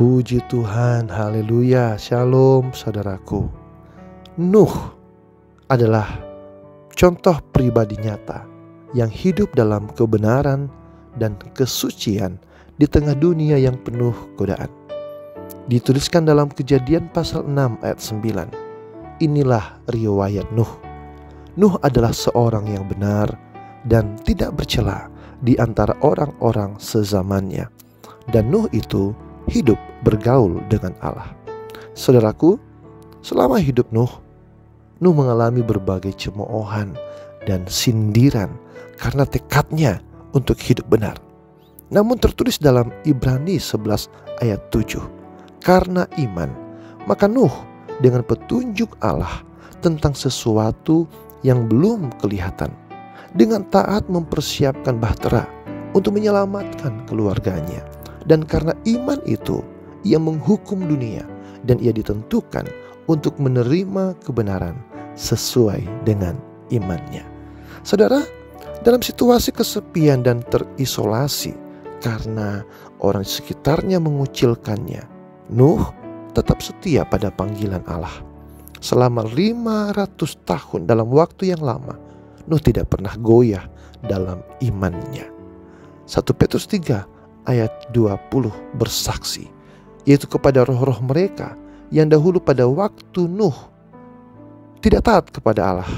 Puji Tuhan, haleluya, shalom saudaraku. Nuh adalah contoh pribadi nyata yang hidup dalam kebenaran dan kesucian di tengah dunia yang penuh godaan. Dituliskan dalam Kejadian pasal 6 ayat 9. Inilah riwayat Nuh. Nuh adalah seorang yang benar dan tidak bercela di antara orang-orang sezamannya. Dan Nuh itu hidup bergaul dengan Allah. Saudaraku, selama hidup Nuh mengalami berbagai cemoohan dan sindiran karena tekadnya untuk hidup benar. Namun tertulis dalam Ibrani 11 ayat 7, karena iman, maka Nuh dengan petunjuk Allah tentang sesuatu yang belum kelihatan, dengan taat mempersiapkan bahtera untuk menyelamatkan keluarganya. Dan karena iman itu, ia menghukum dunia dan ia ditentukan untuk menerima kebenaran sesuai dengan imannya. Saudara, dalam situasi kesepian dan terisolasi karena orang di sekitarnya mengucilkannya, Nuh tetap setia pada panggilan Allah. Selama 500 tahun dalam waktu yang lama, Nuh tidak pernah goyah dalam imannya. 1 Petrus 3 ayat 20 bersaksi, yaitu kepada roh-roh mereka yang dahulu pada waktu Nuh tidak taat kepada Allah,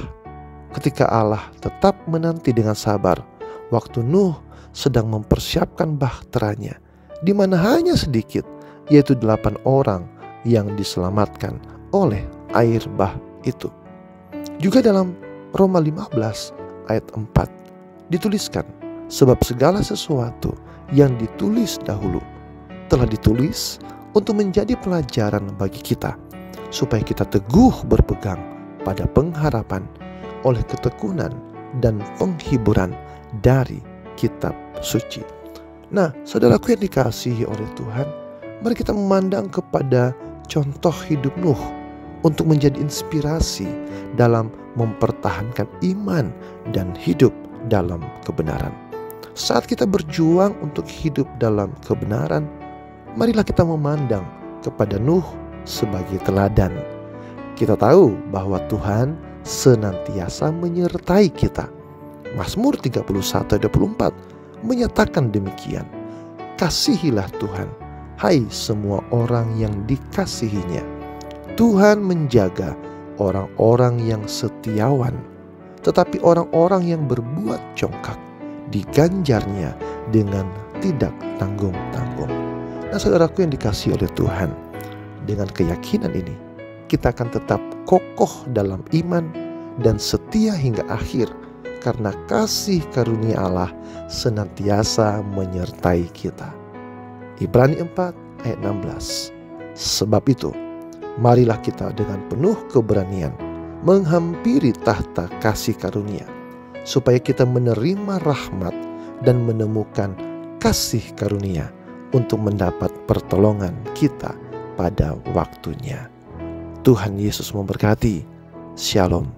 ketika Allah tetap menanti dengan sabar waktu Nuh sedang mempersiapkan bahteranya, di mana hanya sedikit, yaitu 8 orang yang diselamatkan oleh air bah itu. Juga dalam Roma 15 ayat 4 dituliskan, sebab segala sesuatu yang ditulis dahulu telah ditulis untuk menjadi pelajaran bagi kita, supaya kita teguh berpegang pada pengharapan oleh ketekunan dan penghiburan dari kitab suci. Nah, saudaraku yang dikasihi oleh Tuhan, mari kita memandang kepada contoh hidup Nuh untuk menjadi inspirasi dalam mempertahankan iman dan hidup dalam kebenaran. Saat kita berjuang untuk hidup dalam kebenaran, marilah kita memandang kepada Nuh sebagai teladan. Kita tahu bahwa Tuhan senantiasa menyertai kita. Mazmur 31 ayat 24 menyatakan demikian. Kasihilah Tuhan, hai semua orang yang dikasihinya. Tuhan menjaga orang-orang yang setiawan, tetapi orang-orang yang berbuat congkak diganjarnya dengan tidak tanggung-tanggung. Nah, saudaraku yang dikasihi oleh Tuhan, dengan keyakinan ini kita akan tetap kokoh dalam iman dan setia hingga akhir, karena kasih karunia Allah senantiasa menyertai kita. Ibrani 4 ayat 16. Sebab itu, marilah kita dengan penuh keberanian menghampiri tahta kasih karunia, supaya kita menerima rahmat dan menemukan kasih karunia untuk mendapat pertolongan kita pada waktunya. Tuhan Yesus memberkati. Shalom.